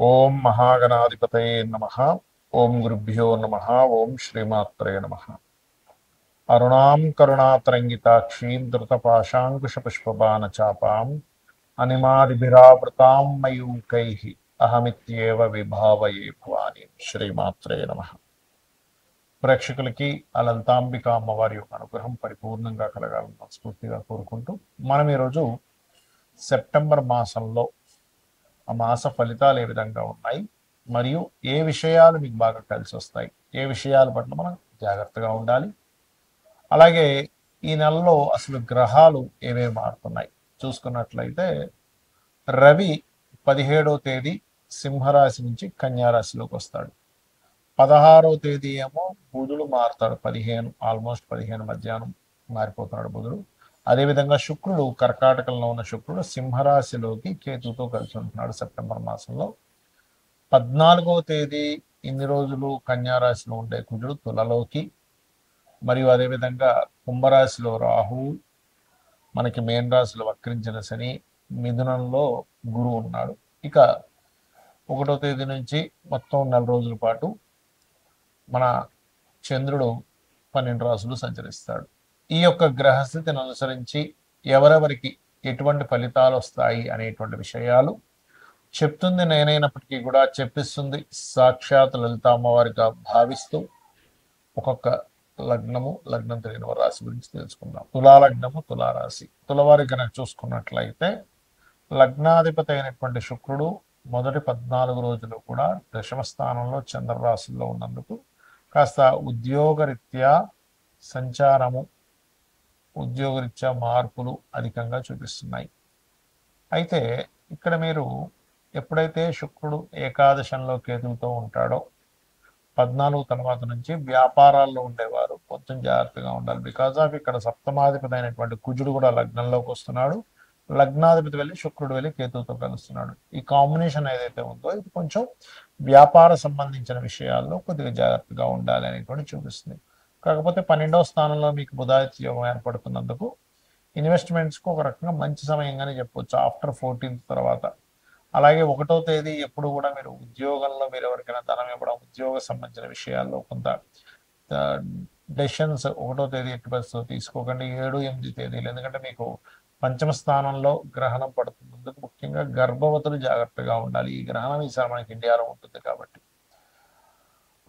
ఓం మహాగణాధిపతయే నమః. ఓం గురుభ్యో నమః. ఓం శ్రీమాత్రే నమః. అరుణాం కరుణాతరంగితాక్షీం ధృతపాశాంకుశపుష్పబాణచాపాం అనిమాదిభిరావృతాం మయూకైః అహమిత్యేవ విభావయే భవాని. శ్రీమాత్రే నమః. ప్రేక్షకులకి ఆ లలితాంబిక అమ్మవారి యొక్క అనుగ్రహం పరిపూర్ణంగా కలగాలని మనస్ఫూర్తిగా కోరుకుంటూ మనం ఈరోజు సెప్టెంబర్ మాసంలో ఆ మాస ఫలితాలు ఏ విధంగా ఉన్నాయి, మరియు ఏ విషయాలు మీకు బాగా కలిసి వస్తాయి, ఏ విషయాల పట్ల మనం జాగ్రత్తగా ఉండాలి, అలాగే ఈ నెలలో అసలు గ్రహాలు ఏమేమి మారుతున్నాయి చూసుకున్నట్లయితే రవి 17వ తేదీ సింహరాశి నుంచి కన్యారాశిలోకి వస్తాడు. 16వ తేదీ ఏమో బుధుడు మారుతాడు. 15 మధ్యాహ్నం మారిపోతున్నాడు బుధుడు. అదేవిధంగా శుక్రుడు కర్కాటకంలో ఉన్న శుక్రుడు సింహరాశిలోకి కేతుతో కలిసి ఉంటున్నాడు సెప్టెంబర్ మాసంలో. 14వ తేదీ ఇన్ని రోజులు కన్యారాశిలో ఉండే కుజుడు తులలోకి, మరియు అదేవిధంగా కుంభరాశిలో రాహువు, మనకి మేన్ రాశిలో వక్రించిన శని, మిథునంలో గురువు ఉన్నాడు. ఇక 1వ తేదీ నుంచి మొత్తం 4 రోజుల పాటు మన చంద్రుడు 12 రాశులు సంచరిస్తాడు. ఈ యొక్క గ్రహస్థితిని అనుసరించి ఎవరెవరికి ఎటువంటి ఫలితాలు వస్తాయి అనేటువంటి విషయాలు చెప్తుంది నేనైనప్పటికీ కూడా చెప్పిస్తుంది సాక్షాత్ లలిత అమ్మవారిగా భావిస్తూ ఒక్కొక్క లగ్నం తెలియని వారి రాశి గురించి తెలుసుకుందాం. తులాలగ్నము, తులారాశి. తులవారి కనుక చూసుకున్నట్లయితే లగ్నాధిపతి అయినటువంటి శుక్రుడు మొదటి 14 రోజులు కూడా దశమ స్థానంలో చంద్రరాశుల్లో ఉన్నందుకు కాస్త ఉద్యోగరీత్యా సంచారము, ఉద్యోగరీత్యా మార్పులు అధికంగా చూపిస్తున్నాయి. అయితే ఇక్కడ మీరు ఎప్పుడైతే శుక్రుడు ఏకాదశంలో కేతువుతో ఉంటాడో 14 తర్వాత నుంచి వ్యాపారాల్లో ఉండేవారు కొంచెం జాగ్రత్తగా ఉండాలి. బికాజ్ ఆఫ్ ఇక్కడ సప్తమాధిపతి అయినటువంటి కుజుడు కూడా లగ్నంలోకి వస్తున్నాడు. లగ్నాధిపతి వెళ్ళి శుక్రుడు వెళ్ళి కేతువుతో కలుస్తున్నాడు. ఈ కాంబినేషన్ ఏదైతే ఉందో ఇది కొంచెం వ్యాపార సంబంధించిన విషయాల్లో కొద్దిగా జాగ్రత్తగా ఉండాలి అనేటువంటి చూపిస్తుంది. కాకపోతే 12వ స్థానంలో మీకు బుధాదిత్య యోగం ఏర్పడుతున్నందుకు ఇన్వెస్ట్మెంట్స్కు ఒక రకంగా మంచి సమయంగానే చెప్పవచ్చు ఆఫ్టర్ 14th తర్వాత. అలాగే 1వ తేదీ ఎప్పుడు కూడా మీరు ఉద్యోగంలో మీరు ఎవరికైనా ధనం ఇవ్వడం, ఉద్యోగ సంబంధించిన విషయాల్లో కొంత డెసిషన్స్ 1వ తేదీ ఎట్టి పరిస్థితుల్లో తీసుకోకండి. 7, 8 తేదీలు, ఎందుకంటే మీకు పంచమ స్థానంలో గ్రహణం పడుతున్నందుకు ముఖ్యంగా గర్భవతులు జాగ్రత్తగా ఉండాలి. ఈ గ్రహణం ఈసారి మనకి ఇండియాలో ఉంటుంది కాబట్టి.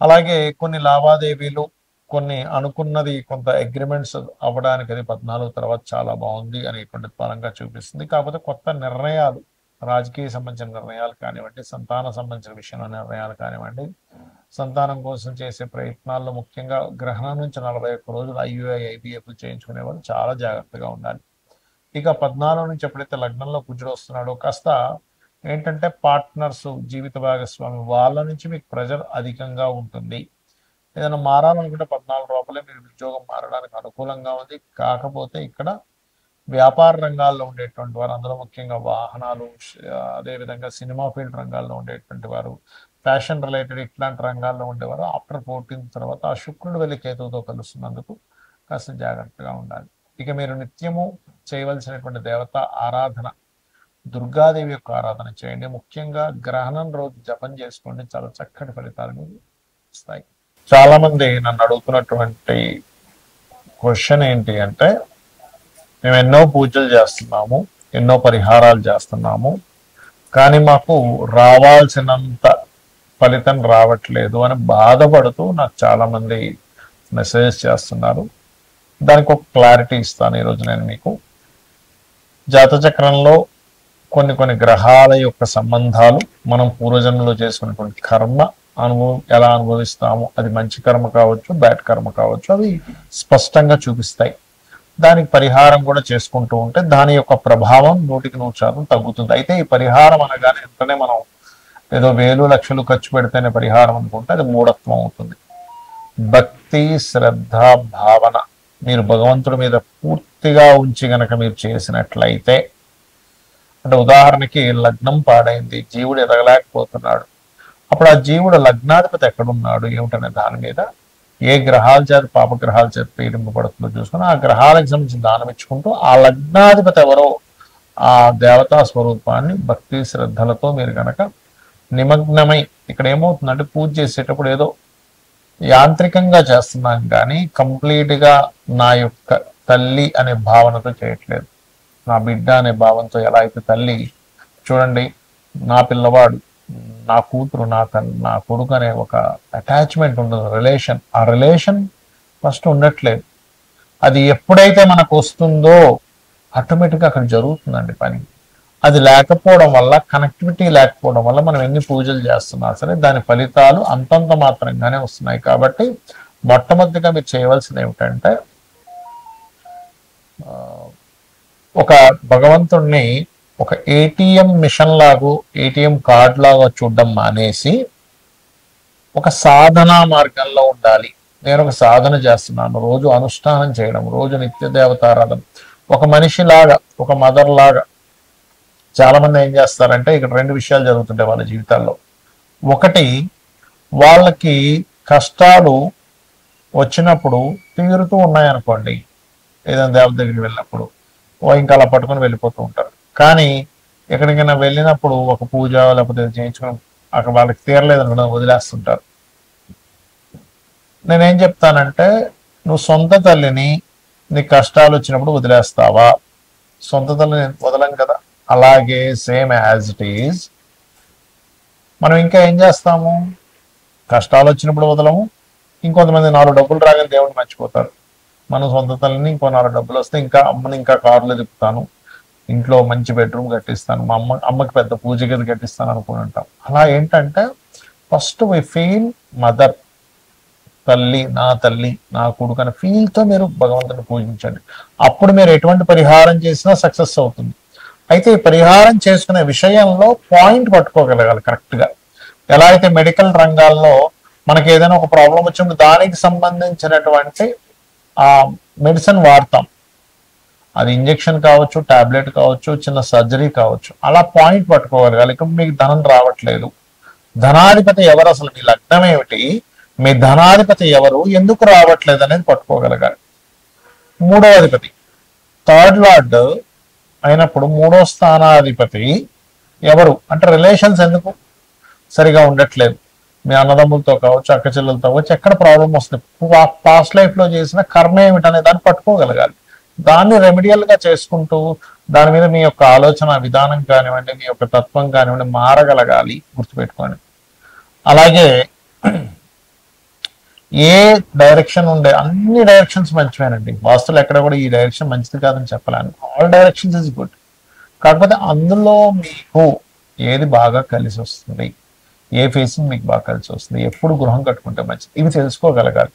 అలాగే కొన్ని లావాదేవీలు, కొన్ని అనుకున్నది కొంత అగ్రిమెంట్స్ అవ్వడానికి అది 14 తర్వాత చాలా బాగుంది అనేటువంటి పరంగా చూపిస్తుంది. కాకపోతే కొత్త నిర్ణయాలు, రాజకీయ సంబంధించిన నిర్ణయాలు కానివ్వండి, సంతాన సంబంధించిన విషయంలో నిర్ణయాలు కానివ్వండి, సంతానం కోసం చేసే ప్రయత్నాల్లో ముఖ్యంగా గ్రహణం నుంచి 41 రోజులు IUI, IVF చేయించుకునే వాళ్ళు చాలా జాగ్రత్తగా ఉండాలి. ఇక 14 నుంచి ఎప్పుడైతే లగ్నంలో కుజుడు వస్తున్నాడో కాస్త ఏంటంటే పార్ట్నర్స్, జీవిత భాగస్వామి వాళ్ళ నుంచి మీకు ప్రెజర్ అధికంగా ఉంటుంది. ఏదైనా మారాలనుకుంటే 14 రూపాయలే మీరు ఉద్యోగం మారడానికి అనుకూలంగా ఉంది. కాకపోతే ఇక్కడ వ్యాపార రంగాల్లో ఉండేటువంటి వారు, అందులో ముఖ్యంగా వాహనాలు, అదేవిధంగా సినిమా ఫీల్డ్ రంగాల్లో ఉండేటువంటి వారు, ఫ్యాషన్ రిలేటెడ్ ఇట్లాంటి రంగాల్లో ఉండేవారు ఆఫ్టర్ 14th తర్వాత ఆ శుక్రుడు వెళ్ళి కేతువుతో కలుస్తున్నందుకు కాస్త జాగ్రత్తగా ఉండాలి. ఇక మీరు నిత్యము చేయవలసినటువంటి దేవత ఆరాధన, దుర్గాదేవి యొక్క ఆరాధన చేయండి. ముఖ్యంగా గ్రహణం రోజు జపం చేసుకోండి, చాలా చక్కటి ఫలితాలను ఇస్తాయి. చాలా మంది నన్ను అడుగుతున్నటువంటి క్వశ్చన్ ఏంటి అంటే, మేము ఎన్నో పూజలు చేస్తున్నాము, ఎన్నో పరిహారాలు చేస్తున్నాము, కానీ మాకు రావాల్సినంత ఫలితం రావట్లేదు అని బాధపడుతూ నాకు చాలా మంది మెసేజ్ చేస్తున్నారు. దానికి ఒక క్లారిటీ ఇస్తాను ఈరోజు నేను మీకు. జాతచక్రంలో కొన్ని గ్రహాల యొక్క సంబంధాలు, మనం పూర్వజన్మలో చేసుకున్నటువంటి కర్మ ఎలా అనుభవిస్తాము, అది మంచి కర్మ కావచ్చు, బ్యాడ్ కర్మ కావచ్చు, అవి స్పష్టంగా చూపిస్తాయి. దానికి పరిహారం కూడా చేసుకుంటూ ఉంటే దాని యొక్క ప్రభావం 100% తగ్గుతుంది. అయితే ఈ పరిహారం అనగానే వెంటనే మనం ఏదో వేలు లక్షలు ఖర్చు పెడితేనే పరిహారం అనుకుంటే అది మూఢత్వం అవుతుంది. భక్తి, శ్రద్ధ, భావన మీరు భగవంతుడి మీద పూర్తిగా ఉంచి గనక మీరు చేసినట్లయితే, అంటే ఉదాహరణకి లగ్నం పాడైంది, జీవుడు ఎదగలేకపోతున్నాడు, అప్పుడు ఆ జీవుడు లగ్నాధిపతి ఎక్కడున్నాడు ఏమిటనే దాని మీద ఏ గ్రహాల చేత పాపగ్రహాల చేత పీడింపబడుతుందో చూసుకుని ఆ గ్రహాలకు సంబంధించి దానం ఇచ్చుకుంటూ ఆ లగ్నాధిపతి ఎవరో ఆ దేవతా స్వరూపాన్ని భక్తి శ్రద్ధలతో మీరు కనుక నిమగ్నమై ఇక్కడ ఏమవుతుందంటే పూజ చేసేటప్పుడు ఏదో యాంత్రికంగా చేస్తున్నాం కానీ కంప్లీట్గా నా యొక్క తల్లి అనే భావనతో చేయట్లేదు. నా బిడ్డ అనే భావంతో ఎలా అయితే తల్లి చూడండి, నా పిల్లవాడు, నా కూతురు, నా తల్లి, నా కొడుకు అనే ఒక అటాచ్మెంట్ ఉండదు, రిలేషన్. ఆ రిలేషన్ ఫస్ట్ ఉండట్లేదు. అది ఎప్పుడైతే మనకు వస్తుందో ఆటోమేటిక్గా అక్కడ జరుగుతుందండి పని. అది లేకపోవడం వల్ల, కనెక్టివిటీ లేకపోవడం వల్ల మనం ఎన్ని పూజలు చేస్తున్నా సరే దాని ఫలితాలు అంతంత మాత్రంగానే వస్తున్నాయి. కాబట్టి మొట్టమొదటిగా మీరు చేయవలసింది ఏమిటంటే ఒక భగవంతుణ్ణి ఒక ఏటీఎం మిషన్ లాగా, ఏటీఎం కార్డ్ లాగా చూడడం మానేసి ఒక సాధనా మార్గంలో ఉండాలి. నేను ఒక సాధన చేస్తున్నాను, రోజు అనుష్ఠానం చేయడం, రోజు నిత్య దేవతారాధన, ఒక మనిషిలాగా, ఒక మదర్ లాగా. చాలా మంది ఏం చేస్తారంటే ఇక్కడ రెండు విషయాలు జరుగుతుంటాయి వాళ్ళ జీవితాల్లో. ఒకటి, వాళ్ళకి కష్టాలు వచ్చినప్పుడు తీరుతూ ఉన్నాయనుకోండి, ఏదైనా దేవత దగ్గరికి వెళ్ళినప్పుడు ఇంకా అలా పట్టుకొని వెళ్ళిపోతూ ఉంటారు. కానీ ఎక్కడికైనా వెళ్ళినప్పుడు ఒక పూజ లేకపోతే చేయించుకుని అక్కడ వాళ్ళకి తీరలేదనుకున్న వదిలేస్తుంటారు. నేనేం చెప్తానంటే, నువ్వు సొంత తల్లిని నీకు కష్టాలు వచ్చినప్పుడు వదిలేస్తావా? సొంత తల్లిని వదలం కదా. అలాగే సేమ్ యాజ్ ఇట్ ఈజ్ మనం ఇంకా ఏం చేస్తాము, కష్టాలు వచ్చినప్పుడు వదలము. ఇంకొంతమంది 4 డబ్బులు రాగానే దేవుడిని మర్చిపోతారు. మన సొంత తల్లిని ఇంకో 4 డబ్బులు వస్తే ఇంకా అమ్మని ఇంకా కారులో తిప్పుతాను, ఇంట్లో మంచి బెడ్రూమ్ కట్టిస్తాను, మా అమ్మకి పెద్ద పూజ గది కట్టిస్తాను అనుకుని ఉంటాం. అలా ఏంటంటే ఫస్ట్ వి ఫీల్ మదర్, తల్లి, నా కొడుకు అనే ఫీల్తో మీరు భగవంతుని పూజించండి. అప్పుడు మీరు ఎటువంటి పరిహారం చేసినా సక్సెస్ అవుతుంది. అయితే ఈ పరిహారం చేసుకునే విషయంలో పాయింట్ పట్టుకోగలగాలి కరెక్ట్గా. ఎలా అయితే మెడికల్ రంగాల్లో మనకి ఏదైనా ఒక ప్రాబ్లం వచ్చినప్పుడు దానికి సంబంధించినటువంటి ఆ మెడిసిన్ వాడతాం, అది ఇంజెక్షన్ కావచ్చు, టాబ్లెట్ కావచ్చు, చిన్న సర్జరీ కావచ్చు. అలా పాయింట్ పట్టుకోగలగాలి. ఇక మీకు ధనం రావట్లేదు, ధనాధిపతి ఎవరు, అసలు మీ లగ్నం ఏమిటి, మీ ధనాధిపతి ఎవరు, ఎందుకు రావట్లేదు అనేది పట్టుకోగలగాలి. 3వ అధిపతి, థర్డ్ లార్డ్ అయినప్పుడు 3వ స్థానాధిపతి ఎవరు అంటే రిలేషన్స్ ఎందుకు సరిగా ఉండట్లేదు, మీ అన్నదమ్ములతో కావచ్చు, అక్క చెల్లెలతో కావచ్చు, ఎక్కడ ప్రాబ్లం వస్తుంది, పాస్ట్ లైఫ్ లో చేసిన కర్మ ఏమిటనే దాన్ని పట్టుకోగలగాలి. దాన్ని రెమెడియల్ గా చేసుకుంటూ దాని మీద మీ యొక్క ఆలోచన విధానం కానివ్వండి, మీ యొక్క తత్వం కానివ్వండి మారగలగాలి, గుర్తుపెట్టుకోండి. అలాగే ఏ డైరెక్షన్ ఉండే అన్ని డైరెక్షన్స్ మంచివేనండి. వాస్తులు ఎక్కడ కూడా ఈ డైరెక్షన్ మంచిది కాదని చెప్పలేను, ఆల్ డైరెక్షన్స్ ఇస్ గుడ్. కాకపోతే అందులో మీకు ఏది బాగా కలిసి వస్తుంది, ఏ ఫేసింగ్ మీకు బాగా కలిసి వస్తుంది, ఎప్పుడు గృహం కట్టుకుంటే మంచిది, ఇవి తెలుసుకోగలగాలి.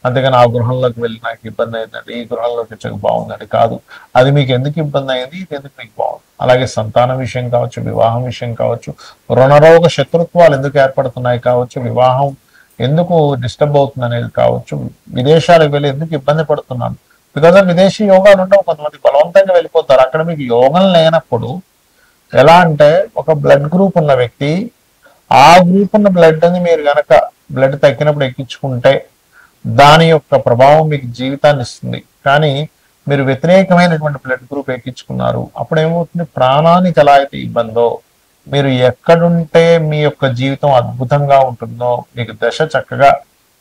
అంతేగాని ఆ గృహంలోకి వెళ్ళి నాకు ఇబ్బంది అయిందండి, ఈ గృహంలోకి వచ్చాక బాగుందండి కాదు. అది మీకు ఎందుకు ఇబ్బంది అయింది, ఇది ఎందుకు మీకు బాగుంది. అలాగే సంతానం విషయం కావచ్చు, వివాహం విషయం కావచ్చు, రుణరోగ శత్రుత్వాలు ఎందుకు ఏర్పడుతున్నాయి కావచ్చు, వివాహం ఎందుకు డిస్టర్బ్ అవుతుంది అనేది కావచ్చు, విదేశాలకు వెళ్ళి ఎందుకు ఇబ్బంది పడుతున్నాను, బికాజ్ విదేశీ యోగాలు ఉండవు, కొంతమంది బలవంతంగా వెళ్ళిపోతారు. అక్కడ మీకు యోగం లేనప్పుడు ఎలా అంటే ఒక బ్లడ్ గ్రూప్ ఉన్న వ్యక్తి, ఆ గ్రూప్ ఉన్న బ్లడ్ అని మీరు గనక బ్లడ్ తగ్గినప్పుడు ఎక్కించుకుంటే దాని యొక్క ప్రభావం మీకు జీవితాన్ని ఇస్తుంది. కానీ మీరు వ్యతిరేకమైనటువంటి బ్లడ్ గ్రూప్ ఎక్కించుకున్నారు, అప్పుడు ఏమవుతుంది, ప్రాణానికి ఎలా అయితే ఇబ్బందో, మీరు ఎక్కడుంటే మీ యొక్క జీవితం అద్భుతంగా ఉంటుందో, మీకు దశ చక్కగా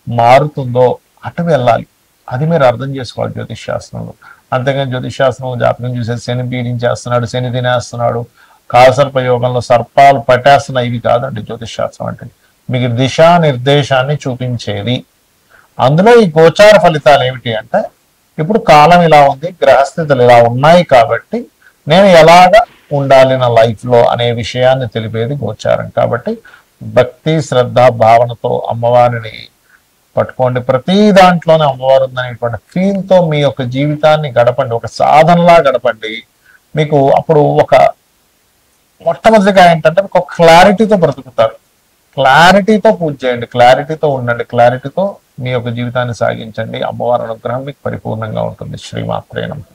మారుతుందో అటు వెళ్ళాలి. అది మీరు అర్థం చేసుకోవాలి జ్యోతిష్ శాస్త్రంలో. అంతేగాని జ్యోతిష్ శాస్త్రం జాతకం చూసేసి శని పీడించేస్తున్నాడు, శని తినేస్తున్నాడు, కాలసర్ప యోగంలో సర్పాలు పట్టేస్తున్నాయి, ఇవి కాదండి జ్యోతిష్ శాస్త్రం అంటే. మీకు దిశా నిర్దేశాన్ని చూపించేది. అందులో ఈ గోచార ఫలితాలు ఏమిటి అంటే, ఇప్పుడు కాలం ఇలా ఉంది, గ్రహస్థితులు ఇలా ఉన్నాయి, కాబట్టి నేను ఎలాగా ఉండాలి నా లైఫ్ లో అనే విషయాన్ని తెలిపేది గోచారం. కాబట్టి భక్తి, శ్రద్ధ, భావనతో అమ్మవారిని పట్టుకోండి. ప్రతి దాంట్లోనే అమ్మవారు ఉందనేటువంటి ఫీల్ తో మీ యొక్క జీవితాన్ని గడపండి, ఒక సాధనలా గడపండి. మీకు అప్పుడు ఒక మొట్టమొదటిగా ఏంటంటే ఒక క్లారిటీతో బ్రతుకుతారు. క్లారిటీతో పూజ చేయండి, క్లారిటీతో ఉండండి, క్లారిటీతో మీ యొక్క జీవితాన్ని సాగించండి. అమ్మవారి అనుగ్రహం మీకు పరిపూర్ణంగా ఉంటుంది. శ్రీమాత్రే నమః.